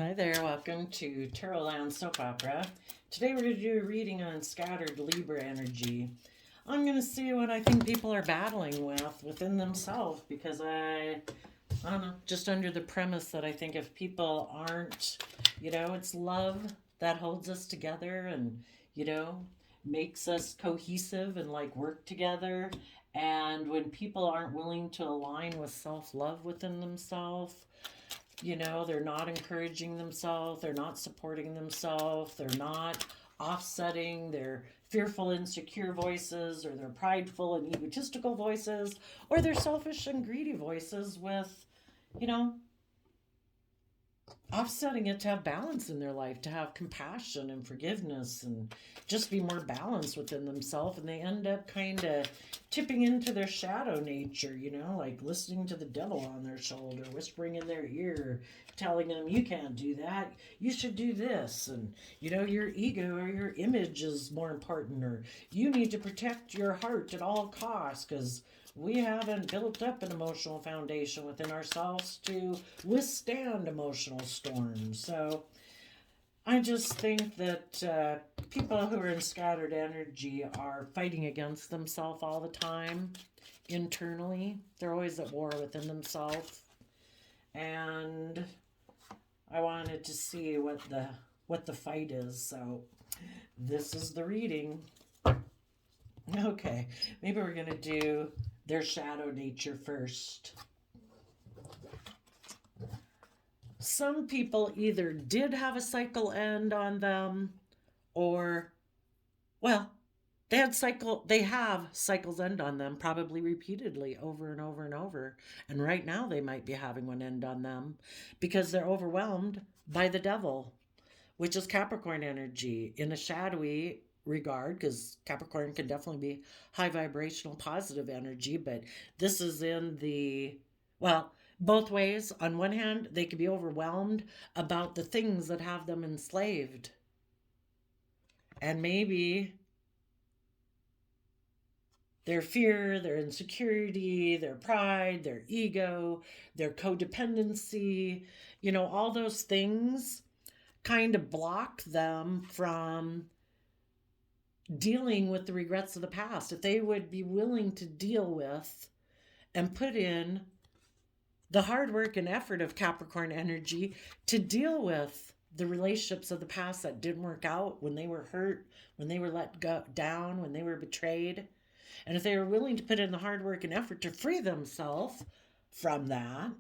Hi there, welcome to Tarot Land Soap Opera. Today we're going to do a reading on scattered Libra energy. I'm going to see what I think people are battling with within themselves because I don't know, just under the premise that I think if people aren't, it's love that holds us together and, makes us cohesive and like work together. And when people aren't willing to align with self love within themselves, they're not encouraging themselves, they're not supporting themselves, they're not offsetting their fearful, insecure voices or their prideful and egotistical voices or their selfish and greedy voices with, you know, offsetting it to have balance in their life, to have compassion and forgiveness and just be more balanced within themselves. And they end up kind of tipping into their shadow nature, like listening to the devil on their shoulder, whispering in their ear, telling them, you can't do that, you should do this. And, your ego or your image is more important, or you need to protect your heart at all costs because we haven't built up an emotional foundation within ourselves to withstand emotional storms. So I just think that people who are in scattered energy are fighting against themselves all the time internally. They're always at war within themselves. And I wanted to see what the fight is. So this is the reading. Okay, maybe we're going to do their shadow nature first. Some people either did have a cycle end on them or, well, they have cycles end on them probably repeatedly over and over and over. And right now they might be having one end on them because they're overwhelmed by the devil, which is Capricorn energy in a shadowy regard, because Capricorn can definitely be high vibrational positive energy, but this is in the, well, both ways. On one hand, they could be overwhelmed about the things that have them enslaved. And maybe their fear, their insecurity, their pride, their ego, their codependency, all those things kind of block them from dealing with the regrets of the past. If they would be willing to deal with and put in the hard work and effort of Capricorn energy to deal with the relationships of the past that didn't work out, when they were hurt, when they were let go down, when they were betrayed. And if they were willing to put in the hard work and effort to free themselves from that,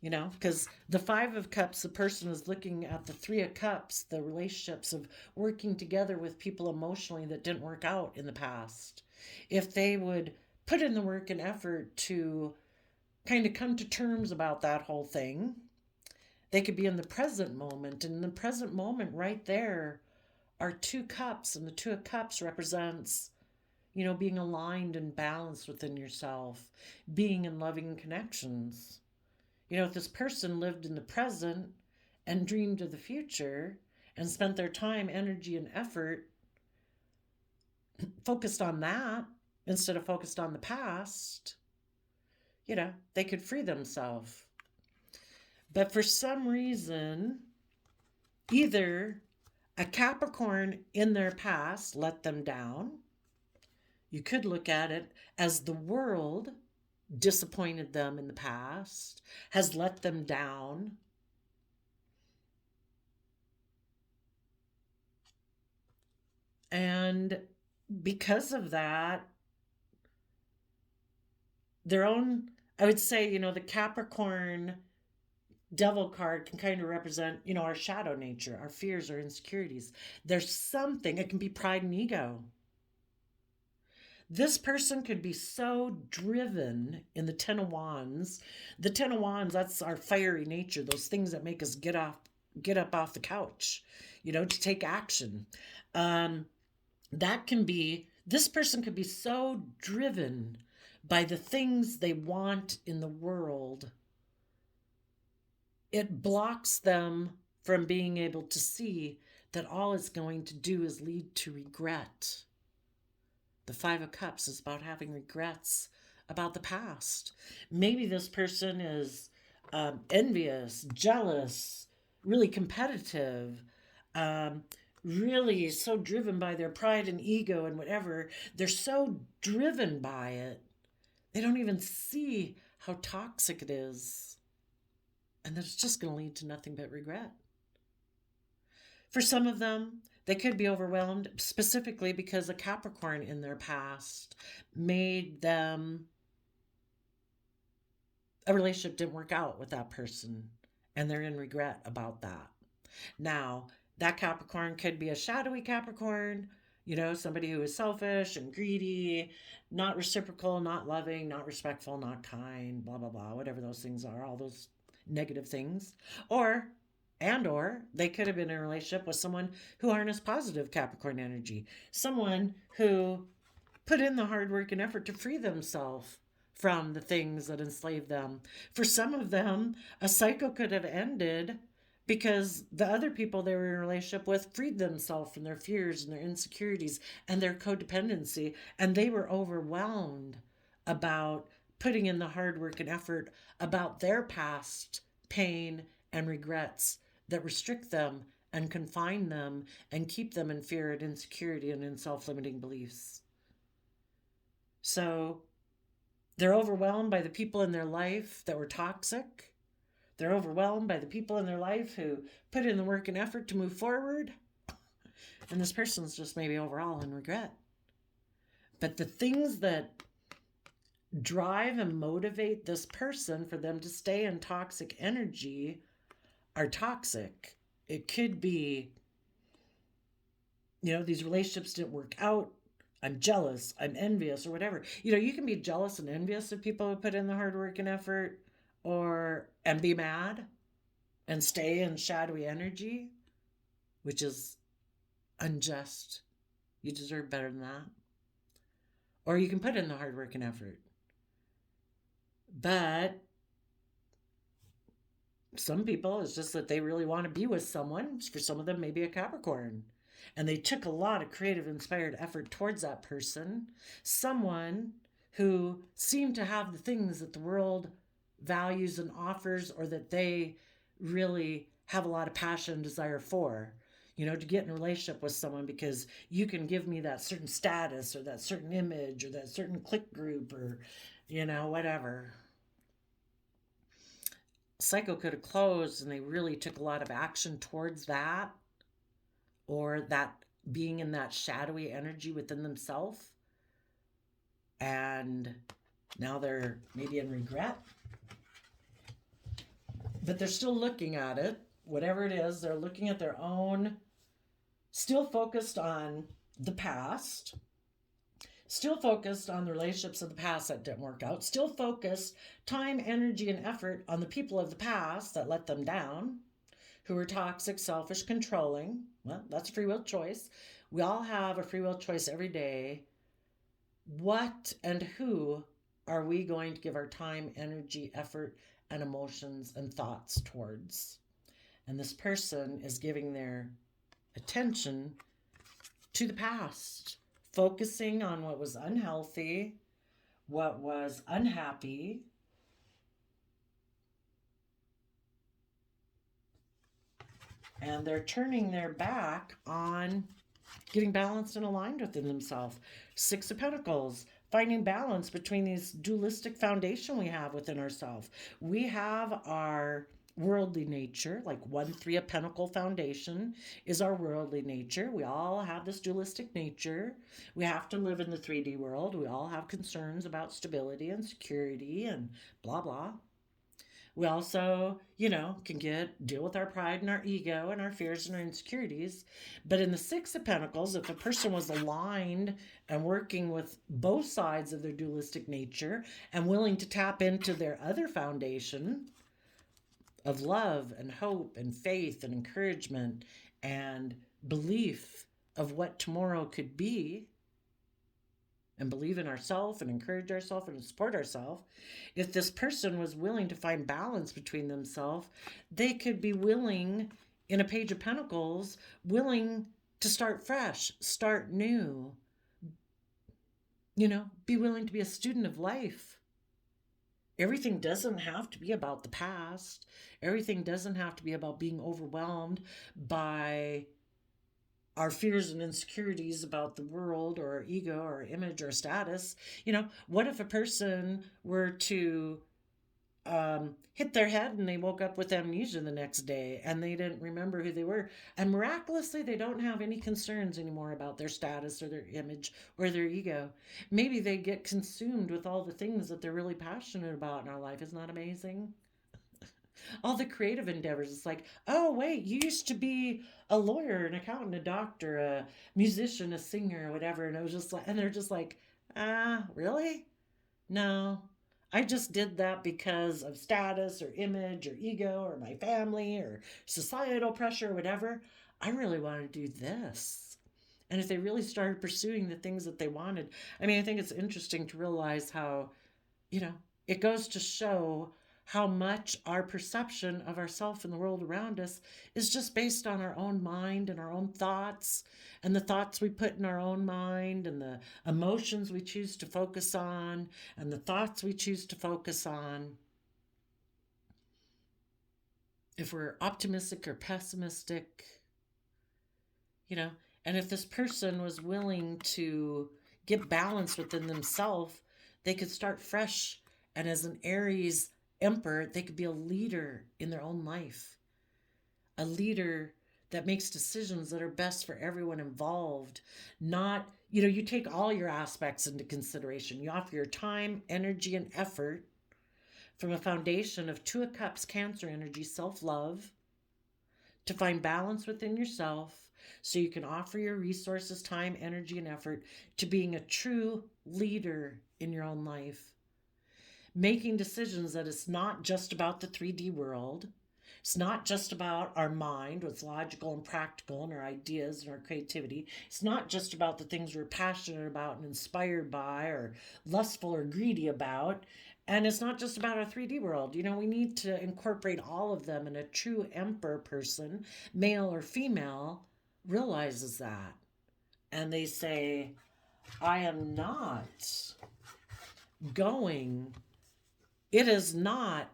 because the Five of Cups, the person is looking at the Three of Cups, the relationships of working together with people emotionally that didn't work out in the past. If they would put in the work and effort to kind of come to terms about that whole thing, they could be in the present moment. And in the present moment right there are two cups, and the Two of Cups represents, being aligned and balanced within yourself, being in loving connections. If this person lived in the present and dreamed of the future and spent their time, energy, and effort focused on that instead of focused on the past, they could free themselves. But for some reason, either a Capricorn in their past let them down. You could look at it as the world disappointed them in the past, has let them down. And because of that, their own, I would say, the Capricorn devil card can kind of represent, our shadow nature, our fears, our insecurities. There's something, it can be pride and ego. This person could be so driven in the Ten of Wands. The Ten of Wands, that's our fiery nature, those things that make us get up off the couch, to take action. This person could be so driven by the things they want in the world, it blocks them from being able to see that all it's going to do is lead to regret. The Five of Cups is about having regrets about the past. Maybe this person is envious, jealous, really competitive, um, really so driven by their pride and ego and whatever. They're so driven by it, they don't even see how toxic it is, and that it's just going to lead to nothing but regret. For some of them, they could be overwhelmed specifically because a Capricorn in their past made them, a relationship didn't work out with that person, and they're in regret about that. Now, that Capricorn could be a shadowy Capricorn, somebody who is selfish and greedy, not reciprocal, not loving, not respectful, not kind, blah, blah, blah, whatever those things are, all those negative things. Or they could have been in a relationship with someone who harnessed positive Capricorn energy, someone who put in the hard work and effort to free themselves from the things that enslave them. For some of them, a cycle could have ended because the other people they were in a relationship with freed themselves from their fears and their insecurities and their codependency, and they were overwhelmed about putting in the hard work and effort about their past pain and regrets that restrict them and confine them and keep them in fear and insecurity and in self-limiting beliefs. So they're overwhelmed by the people in their life that were toxic. They're overwhelmed by the people in their life who put in the work and effort to move forward. And this person's just maybe overall in regret. But the things that drive and motivate this person for them to stay in toxic energy are toxic. It could be, these relationships didn't work out. I'm jealous, I'm envious, or whatever. You can be jealous and envious of people who put in the hard work and effort, and be mad and stay in shadowy energy, which is unjust. You deserve better than that. Or you can put in the hard work and effort. But some people, it's just that they really want to be with someone. For some of them, maybe a Capricorn. And they took a lot of creative, inspired effort towards that person. Someone who seemed to have the things that the world values and offers, or that they really have a lot of passion and desire for. To get in a relationship with someone because you can give me that certain status or that certain image or that certain clique group or, whatever. Cycle could have closed and they really took a lot of action towards that, or that being in that shadowy energy within themselves. And now they're maybe in regret. But they're still looking at it, whatever it is, they're looking at their own, still focused on the past, still focused on the relationships of the past that didn't work out, still focused time, energy, and effort on the people of the past that let them down, who were toxic, selfish, controlling. Well, that's free will choice. We all have a free will choice every day. What and who are we going to give our time, energy, effort, and emotions and thoughts towards? And this person is giving their attention to the past, focusing on what was unhealthy, what was unhappy, and they're turning their back on getting balanced and aligned within themselves. Six of Pentacles, finding balance between these dualistic foundation we have within ourselves. We have our worldly nature, like 1-3 of Pentacle foundation is our worldly nature. We all have this dualistic nature. We have to live in the 3D world. We all have concerns about stability and security and blah, blah. We also, can deal with our pride and our ego and our fears and our insecurities. But in the 6 of Pentacles, if a person was aligned and working with both sides of their dualistic nature and willing to tap into their other foundation of love and hope and faith and encouragement and belief of what tomorrow could be, and believe in ourselves and encourage ourselves and support ourselves, if this person was willing to find balance between themselves, they could be willing, in a Page of Pentacles, willing to start fresh, start new, be willing to be a student of life everything doesn't have to be about the past. Everything doesn't have to be about being overwhelmed by our fears and insecurities about the world or our ego or our image or status. What if a person were to hit their head and they woke up with amnesia the next day and they didn't remember who they were, and miraculously they don't have any concerns anymore about their status or their image or their ego? Maybe they get consumed with all the things that they're really passionate about in our life. Isn't that amazing? All the creative endeavors. It's like, oh wait, you used to be a lawyer, an accountant, a doctor, a musician, a singer, or whatever. And it was just like, and they're just like, really? No, I just did that because of status or image or ego or my family or societal pressure or whatever. I really want to do this. And if they really started pursuing the things that they wanted, I mean, I think it's interesting to realize how, you know, it goes to show how much our perception of ourself and the world around us is just based on our own mind and our own thoughts, and the thoughts we put in our own mind, and the emotions we choose to focus on, and the thoughts we choose to focus on. If we're optimistic or pessimistic, and if this person was willing to get balance within themselves, they could start fresh. And as an Aries emperor, they could be a leader in their own life, a leader that makes decisions that are best for everyone involved. Not, you take all your aspects into consideration. You offer your time, energy, and effort from a foundation of Two of Cups, Cancer energy, self-love, to find balance within yourself so you can offer your resources, time, energy, and effort to being a true leader in your own life. Making decisions that it's not just about the 3D world. It's not just about our mind, what's logical and practical, and our ideas and our creativity. It's not just about the things we're passionate about and inspired by or lustful or greedy about. And it's not just about our 3D world. We need to incorporate all of them, and a true emperor person, male or female, realizes that. And they say, I am not going, it is not,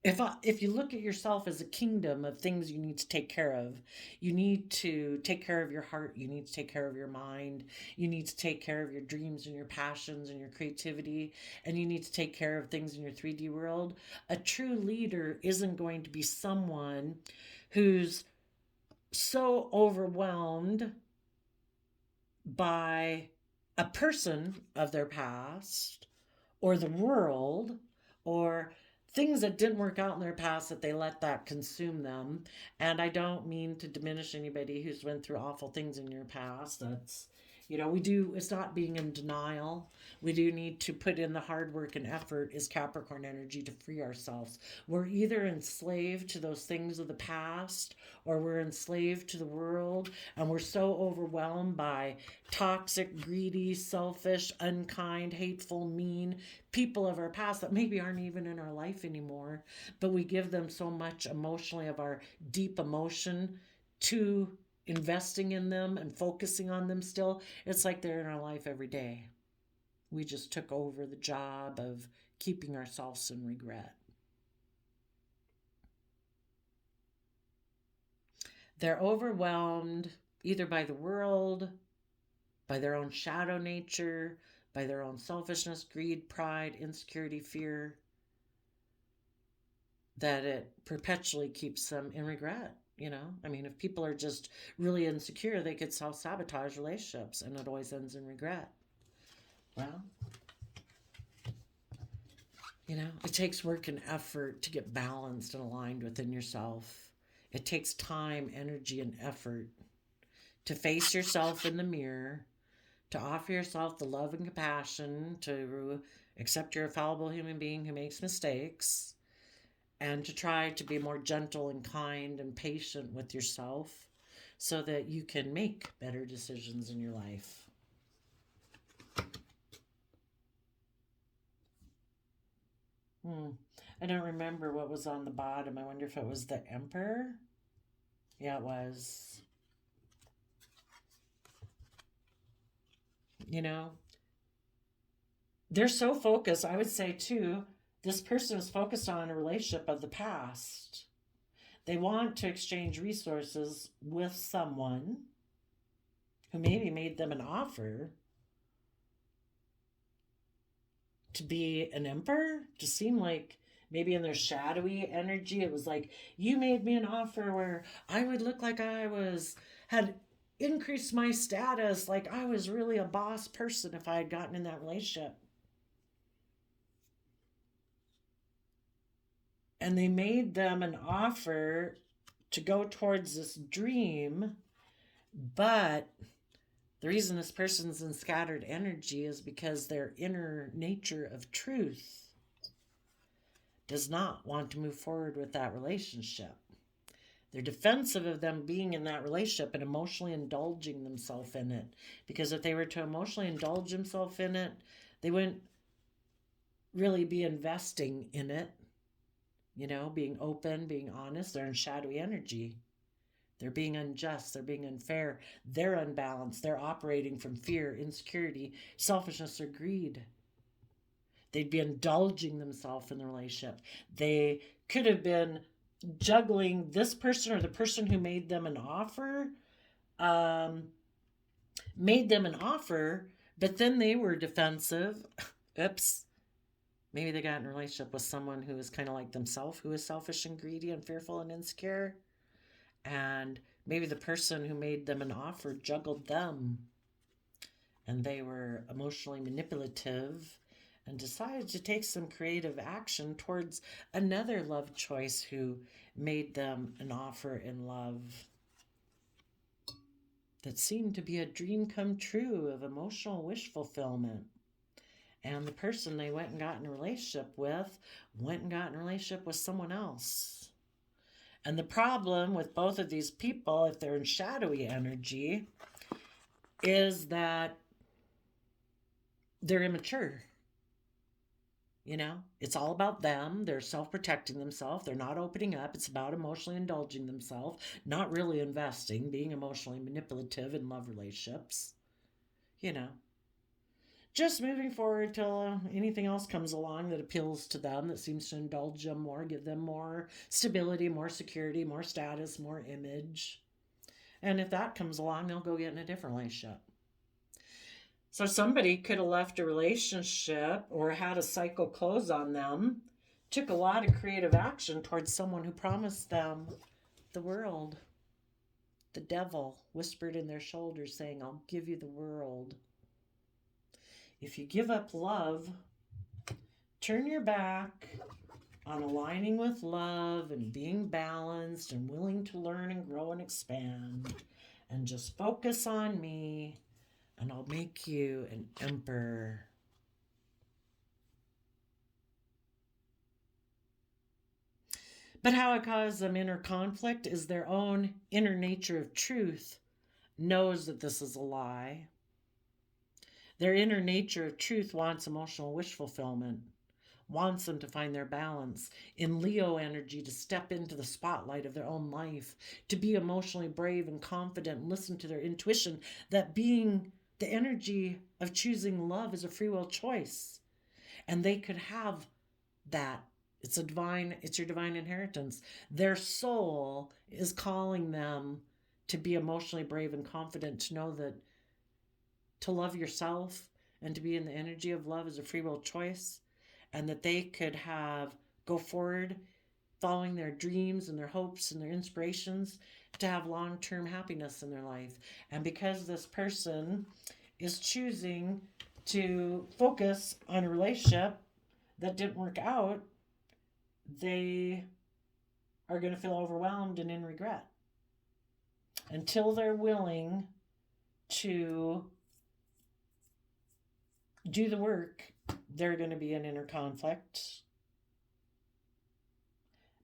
if you look at yourself as a kingdom of things you need to take care of, you need to take care of your heart, you need to take care of your mind, you need to take care of your dreams and your passions and your creativity, and you need to take care of things in your 3D world. A true leader isn't going to be someone who's so overwhelmed by a person of their past or the world or things that didn't work out in their past, that they let that consume them. And I don't mean to diminish anybody who's went through awful things in your past. That's, it's not being in denial. We do need to put in the hard work and effort as Capricorn energy to free ourselves. We're either enslaved to those things of the past, or we're enslaved to the world, and we're so overwhelmed by toxic, greedy, selfish, unkind, hateful, mean people of our past that maybe aren't even in our life anymore, but we give them so much emotionally of our deep emotion to investing in them and focusing on them still. It's like they're in our life every day. We just took over the job of keeping ourselves in regret. They're overwhelmed either by the world, by their own shadow nature, by their own selfishness, greed, pride, insecurity, fear, that it perpetually keeps them in regret. I mean, if people are just really insecure, they could self-sabotage relationships, and it always ends in regret. Well, it takes work and effort to get balanced and aligned within yourself. It takes time, energy, and effort to face yourself in the mirror, to offer yourself the love and compassion, to accept you're a fallible human being who makes mistakes, and to try to be more gentle and kind and patient with yourself so that you can make better decisions in your life. I don't remember what was on the bottom. I wonder if it was the Emperor. Yeah, it was. they're so focused. I would say too, this person is focused on a relationship of the past. They want to exchange resources with someone who maybe made them an offer to be an emperor, to seem like maybe in their shadowy energy, it was like, you made me an offer where I would look like had increased my status, like I was really a boss person if I had gotten in that relationship. And they made them an offer to go towards this dream, but the reason this person's in scattered energy is because their inner nature of truth does not want to move forward with that relationship. They're defensive of them being in that relationship and emotionally indulging themselves in it. Because if they were to emotionally indulge themselves in it, they wouldn't really be investing in it. You know, being open, being honest. They're in shadowy energy. They're being unjust. They're being unfair. They're unbalanced. They're operating from fear, insecurity, selfishness, or greed. They'd be indulging themselves in the relationship. They could have been juggling this person or the person who made them an offer, but then they were defensive. Oops. Maybe they got in a relationship with someone who is kind of like themselves, who is selfish and greedy and fearful and insecure. And maybe the person who made them an offer juggled them. And they were emotionally manipulative and decided to take some creative action towards another love choice who made them an offer in love that seemed to be a dream come true of emotional wish fulfillment. And the person they went and got in a relationship with someone else. And the problem with both of these people, if they're in shadowy energy, is that they're immature. You know, it's all about them. They're self-protecting themselves. They're not opening up. It's about emotionally indulging themselves, not really investing, being emotionally manipulative in love relationships. You know, just moving forward till anything else comes along that appeals to them, that seems to indulge them more, give them more stability, more security, more status, more image. And if that comes along, they'll go get in a different relationship. So somebody could have left a relationship or had a cycle close on them, took a lot of creative action towards someone who promised them the world. The devil whispered in their shoulders saying, I'll give you the world. If you give up love, turn your back on aligning with love and being balanced and willing to learn and grow and expand, and just focus on me, and I'll make you an emperor. But how it causes them inner conflict is their own inner nature of truth knows that this is a lie. Their inner nature of truth wants emotional wish fulfillment, wants them to find their balance in Leo energy, to step into the spotlight of their own life, to be emotionally brave and confident, and listen to their intuition, that being the energy of choosing love is a free will choice. And they could have that. It's your divine inheritance. Their soul is calling them to be emotionally brave and confident, to know that to love yourself and to be in the energy of love is a free will choice, and that they could go forward following their dreams and their hopes and their inspirations to have long-term happiness in their life. And because this person is choosing to focus on a relationship that didn't work out, they are going to feel overwhelmed and in regret. Until they're willing to do the work, they're going to be in inner conflict.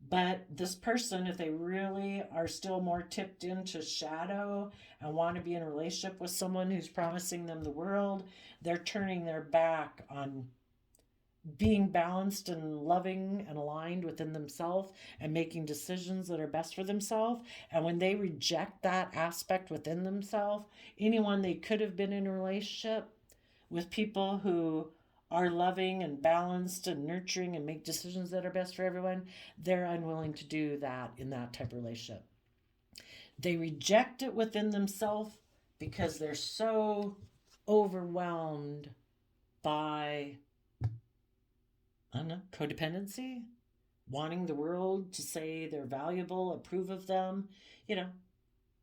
But this person, if they really are still more tipped into shadow and want to be in a relationship with someone who's promising them the world, they're turning their back on being balanced and loving and aligned within themselves and making decisions that are best for themselves. And when they reject that aspect within themselves, anyone they could have been in a relationship with, people who are loving and balanced and nurturing and make decisions that are best for everyone, they're unwilling to do that in that type of relationship. They reject it within themselves because they're so overwhelmed by, I don't know, codependency, wanting the world to say they're valuable, approve of them. You know,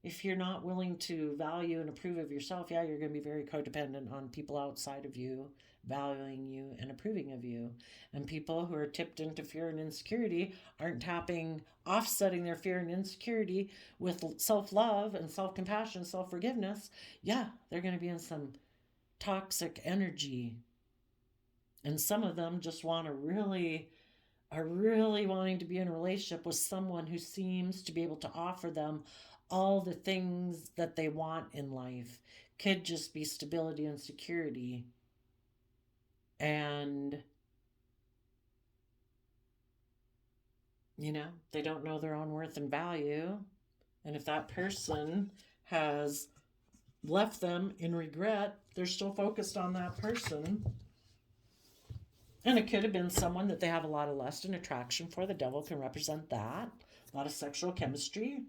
if you're not willing to value and approve of yourself, yeah, you're going to be very codependent on people outside of you valuing you and approving of you. And people who are tipped into fear and insecurity aren't offsetting their fear and insecurity with self-love and self-compassion, self-forgiveness. Yeah, they're going to be in some toxic energy. And some of them just are really wanting to be in a relationship with someone who seems to be able to offer them all the things that they want in life. Could just be stability and security. And, they don't know their own worth and value. And if that person has left them in regret, they're still focused on that person. And it could have been someone that they have a lot of lust and attraction for. The devil can represent that. A lot of sexual chemistry.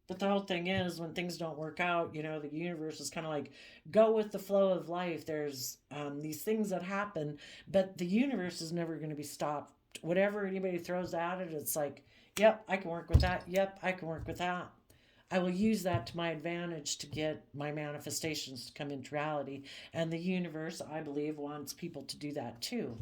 But the whole thing is, when things don't work out, the universe is kind of like, go with the flow of life. There's these things that happen, but the universe is never going to be stopped. Whatever anybody throws at it, it's like, yep, I can work with that. Yep, I can work with that. I will use that to my advantage to get my manifestations to come into reality. And the universe, I believe, wants people to do that too.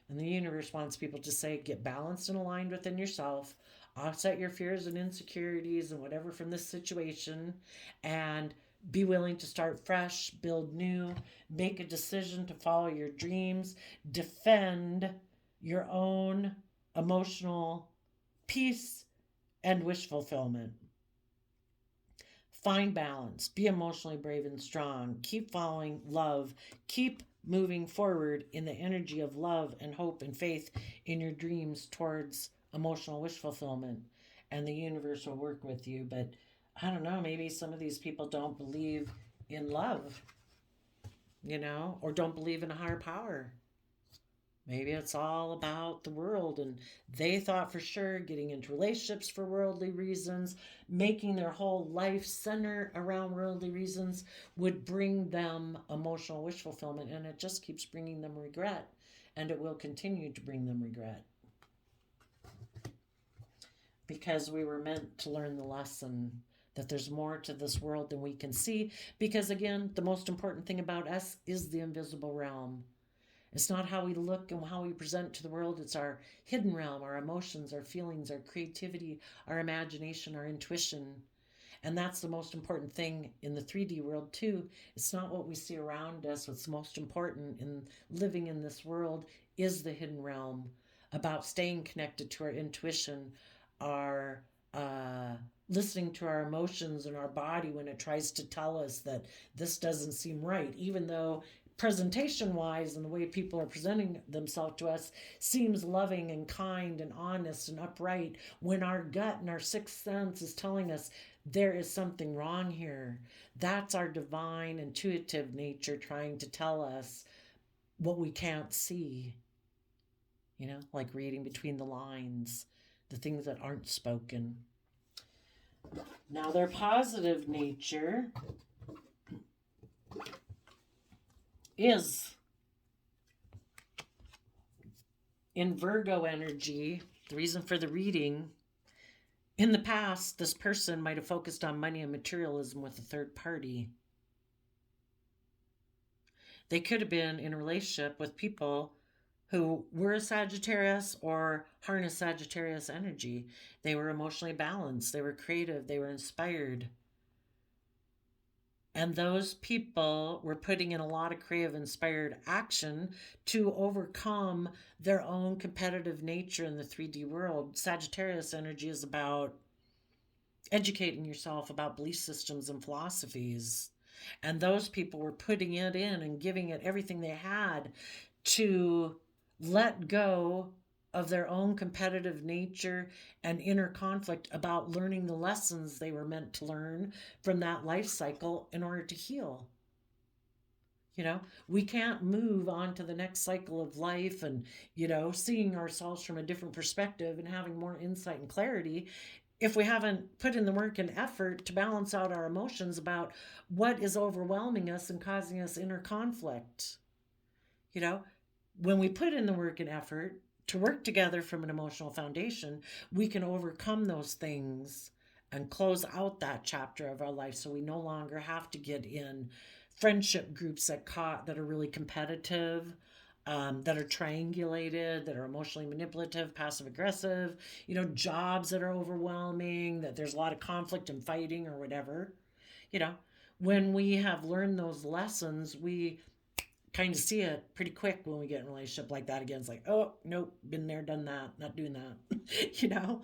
And the universe wants people to say, get balanced and aligned within yourself, offset your fears and insecurities and whatever from this situation, and be willing to start fresh, build new, make a decision to follow your dreams, defend your own emotional peace and wish fulfillment. Find balance, be emotionally brave and strong, keep following love, keep moving forward in the energy of love and hope and faith in your dreams towards emotional wish fulfillment, and the universe will work with you. But I don't know, maybe some of these people don't believe in love, or don't believe in a higher power. Maybe it's all about the world, and they thought for sure getting into relationships for worldly reasons, making their whole life center around worldly reasons would bring them emotional wish fulfillment, and it just keeps bringing them regret, and it will continue to bring them regret. Because we were meant to learn the lesson that there's more to this world than we can see, because again, the most important thing about us is the invisible realm. It's not how we look and how we present to the world. It's our hidden realm, our emotions, our feelings, our creativity, our imagination, our intuition. And that's the most important thing in the 3D world too. It's not what we see around us. What's most important in living in this world is the hidden realm, about staying connected to our intuition, our listening to our emotions and our body when it tries to tell us that this doesn't seem right, even though presentation wise and the way people are presenting themselves to us seems loving and kind and honest and upright, when our gut and our sixth sense is telling us there is something wrong here. That's our divine intuitive nature trying to tell us what we can't see, like reading between the lines, the things that aren't spoken. Now their positive nature is in Virgo energy. The reason for the reading, in the past, this person might have focused on money and materialism with a third party. They could have been in a relationship with people who were a Sagittarius or harnessed Sagittarius energy. They were emotionally balanced, they were creative, they were inspired. And those people were putting in a lot of creative, inspired action to overcome their own competitive nature in the 3D world. Sagittarius energy is about educating yourself about belief systems and philosophies. And those people were putting it in and giving it everything they had to let go of their own competitive nature and inner conflict about learning the lessons they were meant to learn from that life cycle in order to heal. You know, we can't move on to the next cycle of life and, seeing ourselves from a different perspective and having more insight and clarity if we haven't put in the work and effort to balance out our emotions about what is overwhelming us and causing us inner conflict. You know, when we put in the work and effort to work together from an emotional foundation, we can overcome those things and close out that chapter of our life so we no longer have to get in friendship groups that are really competitive, that are triangulated, that are emotionally manipulative, passive aggressive, jobs that are overwhelming, that there's a lot of conflict and fighting or whatever. You know, when we have learned those lessons, we kind of see it pretty quick when we get in a relationship like that again. It's like, oh, nope, been there, done that, not doing that.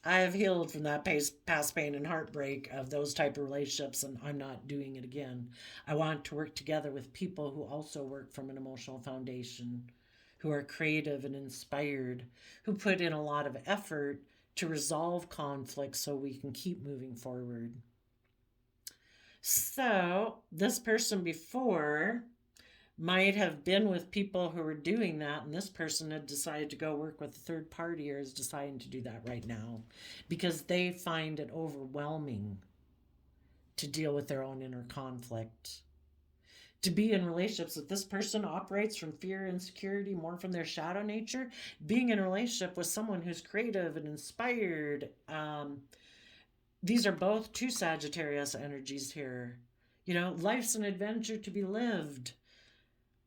I have healed from that past pain and heartbreak of those type of relationships, and I'm not doing it again. I want to work together with people who also work from an emotional foundation, who are creative and inspired, who put in a lot of effort to resolve conflicts so we can keep moving forward. So, this person before might have been with people who were doing that, and this person had decided to go work with a third party or is deciding to do that right now because they find it overwhelming to deal with their own inner conflict. To be in relationships with this person operates from fear, insecurity, more from their shadow nature. Being in a relationship with someone who's creative and inspired, these are both two Sagittarius energies here. Life's an adventure to be lived.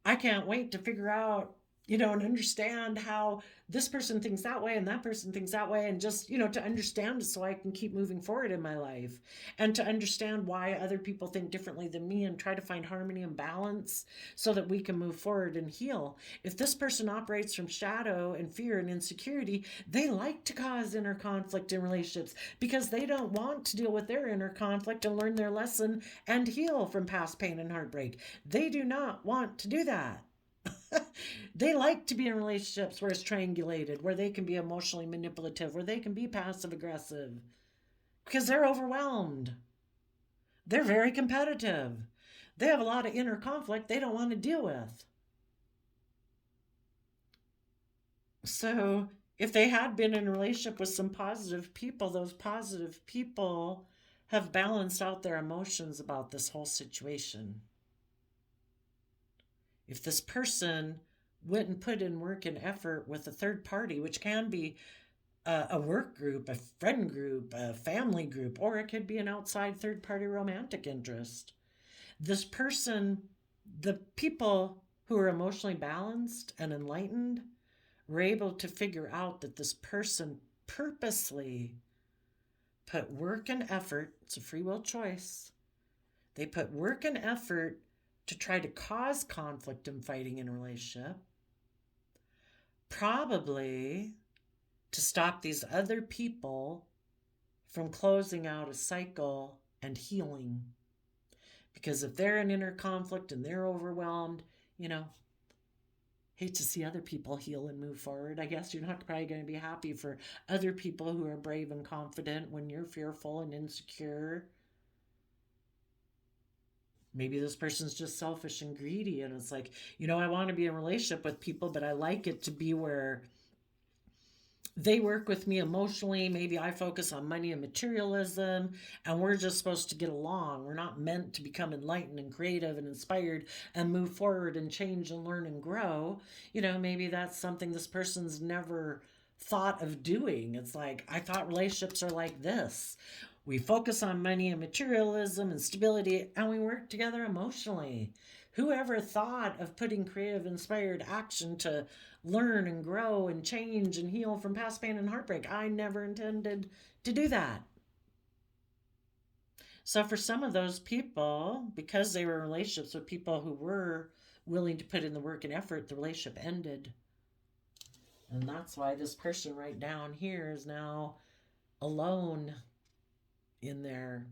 I can't wait to figure out, and understand how this person thinks that way and that person thinks that way, and just, to understand it so I can keep moving forward in my life, and to understand why other people think differently than me and try to find harmony and balance so that we can move forward and heal. If this person operates from shadow and fear and insecurity, they like to cause inner conflict in relationships because they don't want to deal with their inner conflict and learn their lesson and heal from past pain and heartbreak. They do not want to do that. They like to be in relationships where it's triangulated, where they can be emotionally manipulative, where they can be passive aggressive, because they're overwhelmed. They're very competitive. They have a lot of inner conflict they don't want to deal with. So, if they had been in a relationship with some positive people, those positive people have balanced out their emotions about this whole situation. If this person went and put in work and effort with a third party, which can be a work group, a friend group, a family group, or it could be an outside third party romantic interest. This person, the people who are emotionally balanced and enlightened, were able to figure out that this person purposely put work and effort, it's a free will choice. They put work and effort to try to cause conflict and fighting in a relationship, probably to stop these other people from closing out a cycle and healing. Because if they're in inner conflict and they're overwhelmed, hate to see other people heal and move forward. I guess you're not probably going to be happy for other people who are brave and confident when you're fearful and insecure. Maybe this person's just selfish and greedy, and it's like, I want to be in a relationship with people, but I like it to be where they work with me emotionally. Maybe I focus on money and materialism, and we're just supposed to get along. We're not meant to become enlightened and creative and inspired and move forward and change and learn and grow. Maybe that's something this person's never thought of doing. It's like, I thought relationships are like this. We focus on money and materialism and stability, and we work together emotionally. Whoever thought of putting creative, inspired action to learn and grow and change and heal from past pain and heartbreak? I never intended to do that. So, for some of those people, because they were in relationships with people who were willing to put in the work and effort, the relationship ended. And that's why this person right down here is now alone in their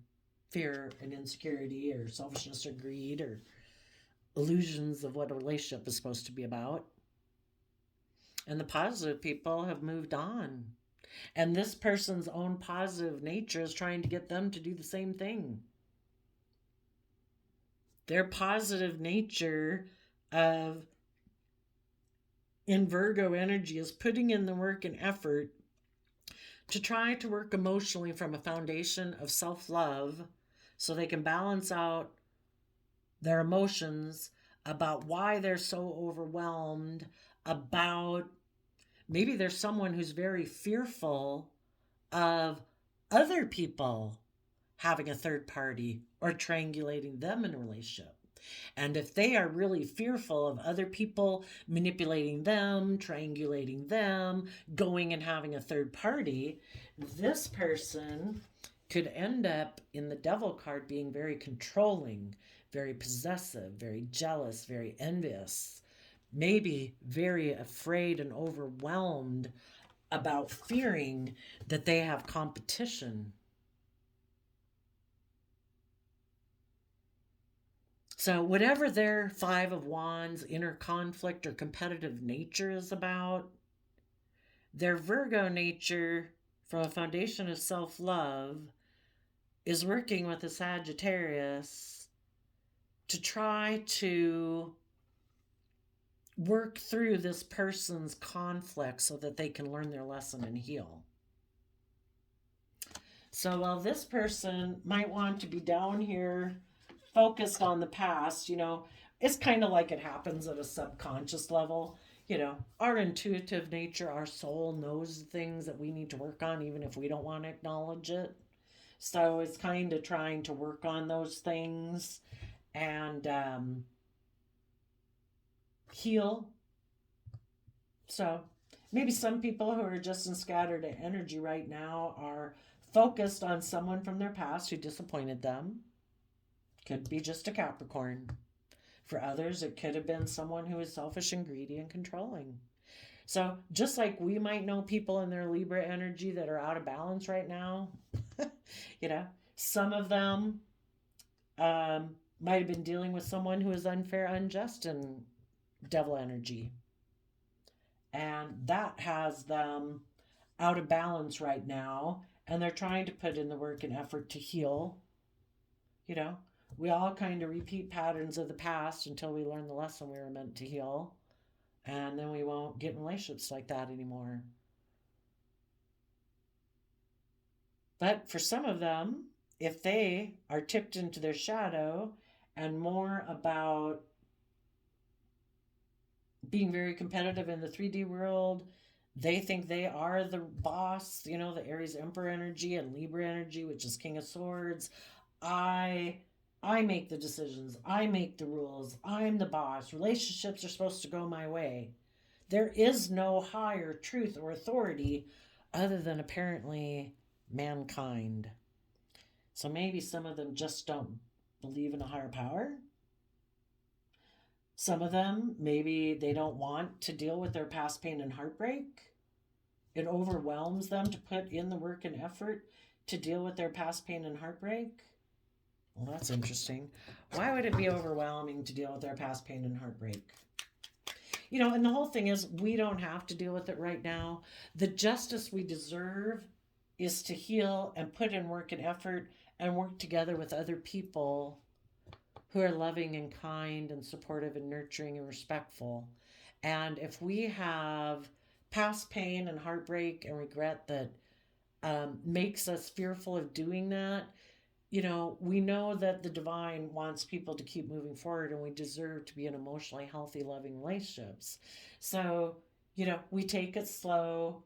fear and insecurity or selfishness or greed or illusions of what a relationship is supposed to be about. And the positive people have moved on. And this person's own positive nature is trying to get them to do the same thing. their positive nature of in Virgo energy is putting in the work and effort to try to work emotionally from a foundation of self-love so they can balance out their emotions about why they're so overwhelmed, about maybe there's someone who's very fearful of other people having a third party or triangulating them in a relationship. And if they are really fearful of other people manipulating them, triangulating them, going and having a third party, this person could end up in the devil card being very controlling, very possessive, very jealous, very envious, maybe very afraid and overwhelmed about fearing that they have competition. So whatever their Five of Wands inner conflict or competitive nature is about, their Virgo nature from a foundation of self-love is working with a Sagittarius to try to work through this person's conflict so that they can learn their lesson and heal. So while this person might want to be down here focused on the past, it's kind of like it happens at a subconscious level. Our intuitive nature, our soul knows things that we need to work on, even if we don't want to acknowledge it. So it's kind of trying to work on those things and heal. So maybe some people who are just in scattered energy right now are focused on someone from their past who disappointed them. Could be just a Capricorn. For others, it could have been someone who is selfish and greedy and controlling. So just like we might know people in their Libra energy that are out of balance right now, some of them might have been dealing with someone who is unfair, unjust, and devil energy. And that has them out of balance right now. And they're trying to put in the work and effort to heal. We all kind of repeat patterns of the past until we learn the lesson we were meant to heal. And then we won't get in relationships like that anymore. But for some of them, if they are tipped into their shadow and more about being very competitive in the 3D world, they think they are the boss, the Aries Emperor energy and Libra energy, which is King of Swords. I make the decisions. I make the rules. I'm the boss. Relationships are supposed to go my way. There is no higher truth or authority other than apparently mankind. So maybe some of them just don't believe in a higher power. Some of them, maybe they don't want to deal with their past pain and heartbreak. It overwhelms them to put in the work and effort to deal with their past pain and heartbreak. Well, that's interesting. Why would it be overwhelming to deal with their past pain and heartbreak? And the whole thing is we don't have to deal with it right now. The justice we deserve is to heal and put in work and effort and work together with other people who are loving and kind and supportive and nurturing and respectful. And if we have past pain and heartbreak and regret that makes us fearful of doing that, we know that the divine wants people to keep moving forward and we deserve to be in emotionally healthy, loving relationships. So, we take it slow,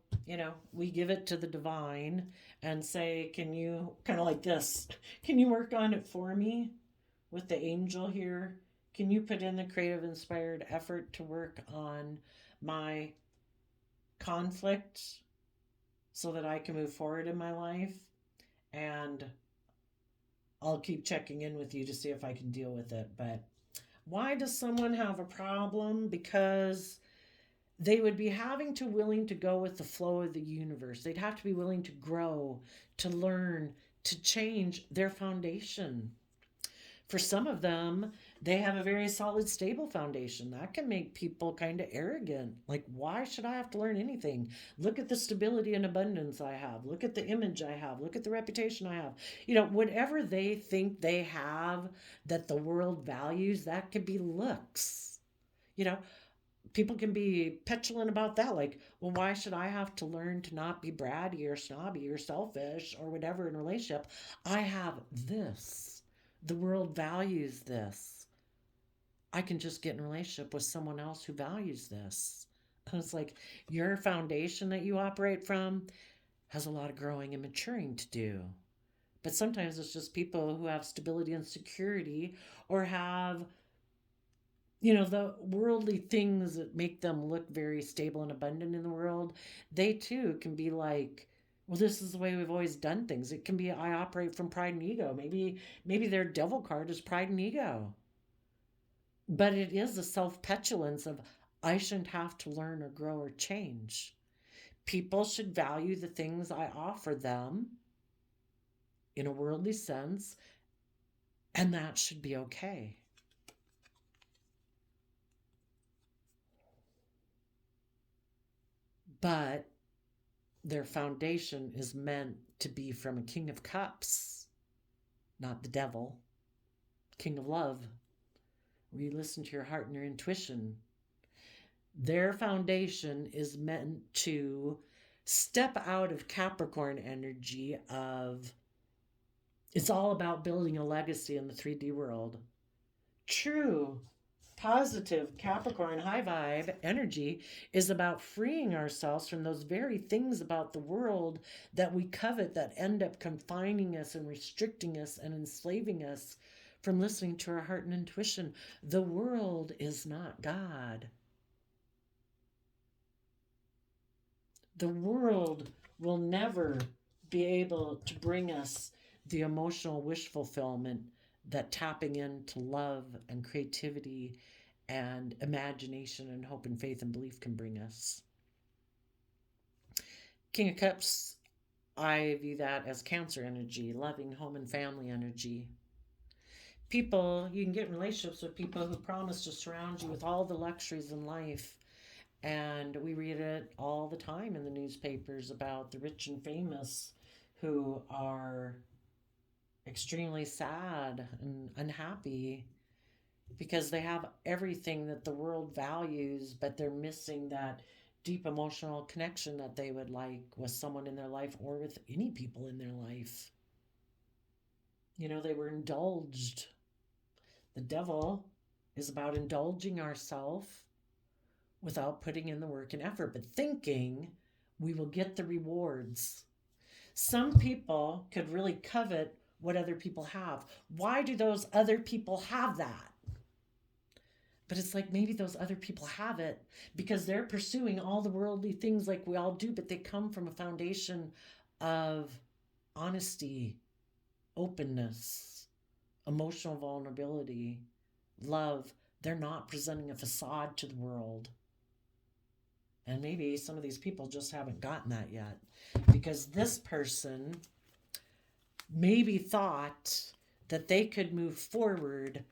we give it to the divine and say, can you, kind of like this, can you work on it for me with the angel here? Can you put in the creative, inspired effort to work on my conflict so that I can move forward in my life? And I'll keep checking in with you to see if I can deal with it. But why does someone have a problem? Because they would be having to willing to go with the flow of the universe. They'd have to be willing to grow, to learn, to change their foundation. For some of them, They have a very solid, stable foundation. That can make people kind of arrogant. Like, why should I have to learn anything? Look at the stability and abundance I have. Look at the image I have. Look at the reputation I have. Whatever they think they have that the world values, that could be looks. You know, People can be petulant about that. Like, well, why should I have to learn to not be bratty or snobby or selfish or whatever in a relationship? I have this. The world values this. I can just get in a relationship with someone else who values this. And it's like your foundation that you operate from has a lot of growing and maturing to do. But sometimes it's just people who have stability and security or have the worldly things that make them look very stable and abundant in the world. They too can be like, well, this is the way we've always done things. It can be, I operate from pride and ego. Maybe their devil card is pride and ego. But it is a self-petulance of, I shouldn't have to learn or grow or change. People should value the things I offer them in a worldly sense, and that should be okay. But their foundation is meant to be from a King of Cups, not the devil. King of Love, where you listen to your heart and your intuition. Their foundation is meant to step out of Capricorn energy of, it's all about building a legacy in the 3D world. True, positive Capricorn high vibe energy is about freeing ourselves from those very things about the world that we covet that end up confining us and restricting us and enslaving us from listening to our heart and intuition. The world is not God. The world will never be able to bring us the emotional wish fulfillment that tapping into love and creativity and imagination and hope and faith and belief can bring us. King of Cups, I view that as Cancer energy, loving home and family energy. People, you can get in relationships with people who promise to surround you with all the luxuries in life. And we read it all the time in the newspapers about the rich and famous who are extremely sad and unhappy because they have everything that the world values, but they're missing that deep emotional connection that they would like with someone in their life or with any people in their life. They were indulged. The devil is about indulging ourselves without putting in the work and effort, but thinking we will get the rewards. Some people could really covet what other people have. Why do those other people have that? But it's like maybe those other people have it because they're pursuing all the worldly things like we all do, but they come from a foundation of honesty, openness, emotional vulnerability, love. They're not presenting a facade to the world. And maybe some of these people just haven't gotten that yet because this person maybe thought that they could move forward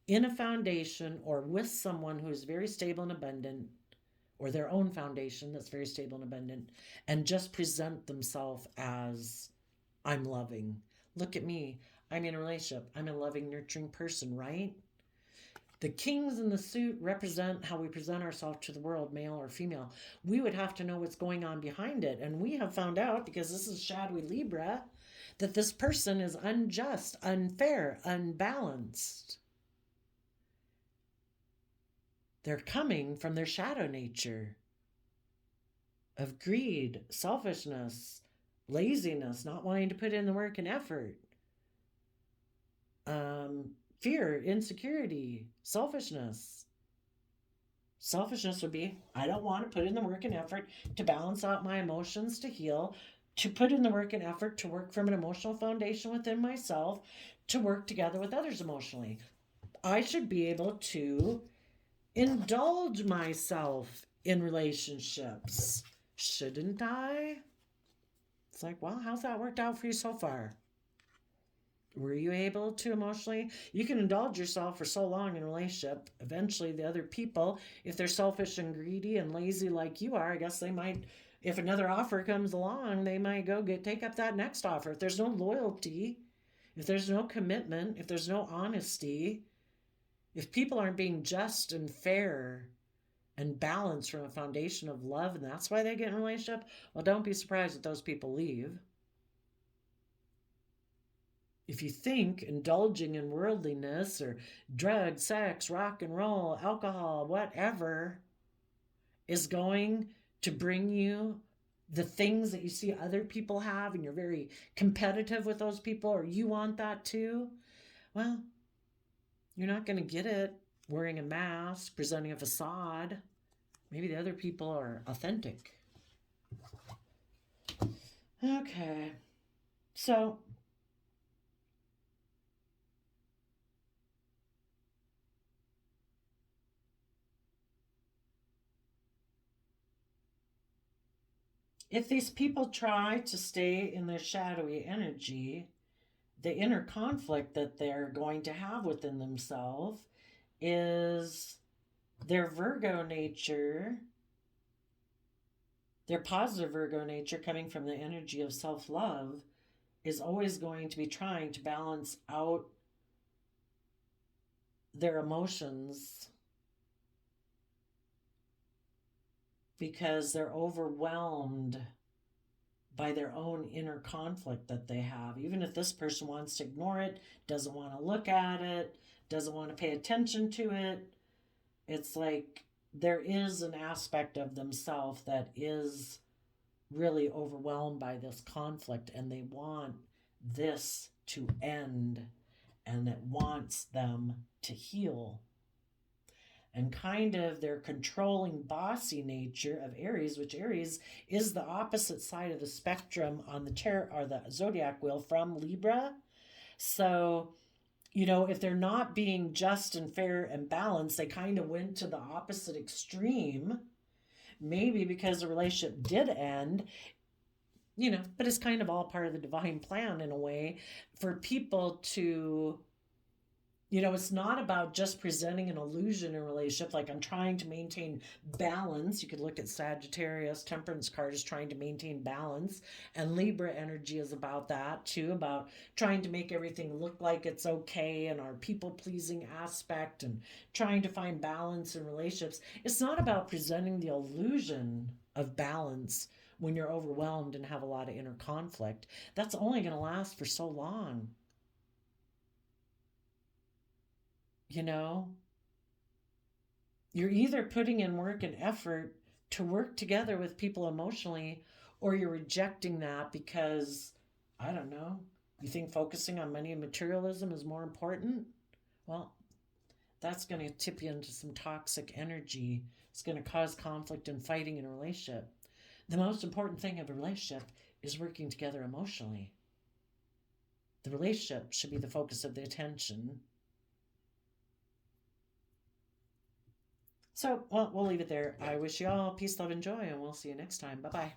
in a foundation or with someone who is very stable and abundant, or their own foundation that's very stable and abundant, and just present themselves as, I'm loving. Look at me. I'm in a relationship. I'm a loving, nurturing person, right? The kings in the suit represent how we present ourselves to the world, male or female. We would have to know what's going on behind it. And we have found out, because this is shadowy Libra, that this person is unjust, unfair, unbalanced. They're coming from their shadow nature of greed, selfishness, laziness, not wanting to put in the work and effort. Fear, insecurity, selfishness. Selfishness would be, I don't want to put in the work and effort to balance out my emotions, to heal, to put in the work and effort to work from an emotional foundation within myself, to work together with others emotionally. I should be able to indulge myself in relationships. Shouldn't I? It's like, well, how's that worked out for you so far? Were you able to emotionally? You can indulge yourself for so long in a relationship. Eventually, the other people, if they're selfish and greedy and lazy like you are, I guess they might, if another offer comes along, they might go take up that next offer. If there's no loyalty, if there's no commitment, if there's no honesty, if people aren't being just and fair and balanced from a foundation of love, and that's why they get in a relationship, well, don't be surprised if those people leave. If you think indulging in worldliness or drugs, sex, rock and roll, alcohol, whatever, is going to bring you the things that you see other people have and you're very competitive with those people, or you want that too, well, you're not going to get it wearing a mask, presenting a facade. Maybe the other people are authentic. Okay. So, if these people try to stay in their shadowy energy, the inner conflict that they're going to have within themselves is their Virgo nature, their positive Virgo nature coming from the energy of self love, is always going to be trying to balance out their emotions because they're overwhelmed by their own inner conflict that they have. Even if this person wants to ignore it, doesn't want to look at it, doesn't want to pay attention to it, it's like there is an aspect of themselves that is really overwhelmed by this conflict, and they want this to end, and it wants them to heal. And kind of their controlling, bossy nature of Aries, which Aries is the opposite side of the spectrum on the tarot or the zodiac wheel from Libra. So, if they're not being just and fair and balanced, they kind of went to the opposite extreme. Maybe because the relationship did end, but it's kind of all part of the divine plan in a way for people to. It's not about just presenting an illusion in a relationship. Like, I'm trying to maintain balance. You could look at Sagittarius, Temperance card is trying to maintain balance. And Libra energy is about that too, about trying to make everything look like it's okay and our people-pleasing aspect and trying to find balance in relationships. It's not about presenting the illusion of balance when you're overwhelmed and have a lot of inner conflict. That's only going to last for so long. You're either putting in work and effort to work together with people emotionally, or you're rejecting that because, I don't know, you think focusing on money and materialism is more important. Well, that's going to tip you into some toxic energy. It's going to cause conflict and fighting in a relationship. The most important thing of a relationship is working together emotionally. The relationship should be the focus of the attention. So, well, we'll leave it there. I wish you all peace, love, and joy, and we'll see you next time. Bye-bye.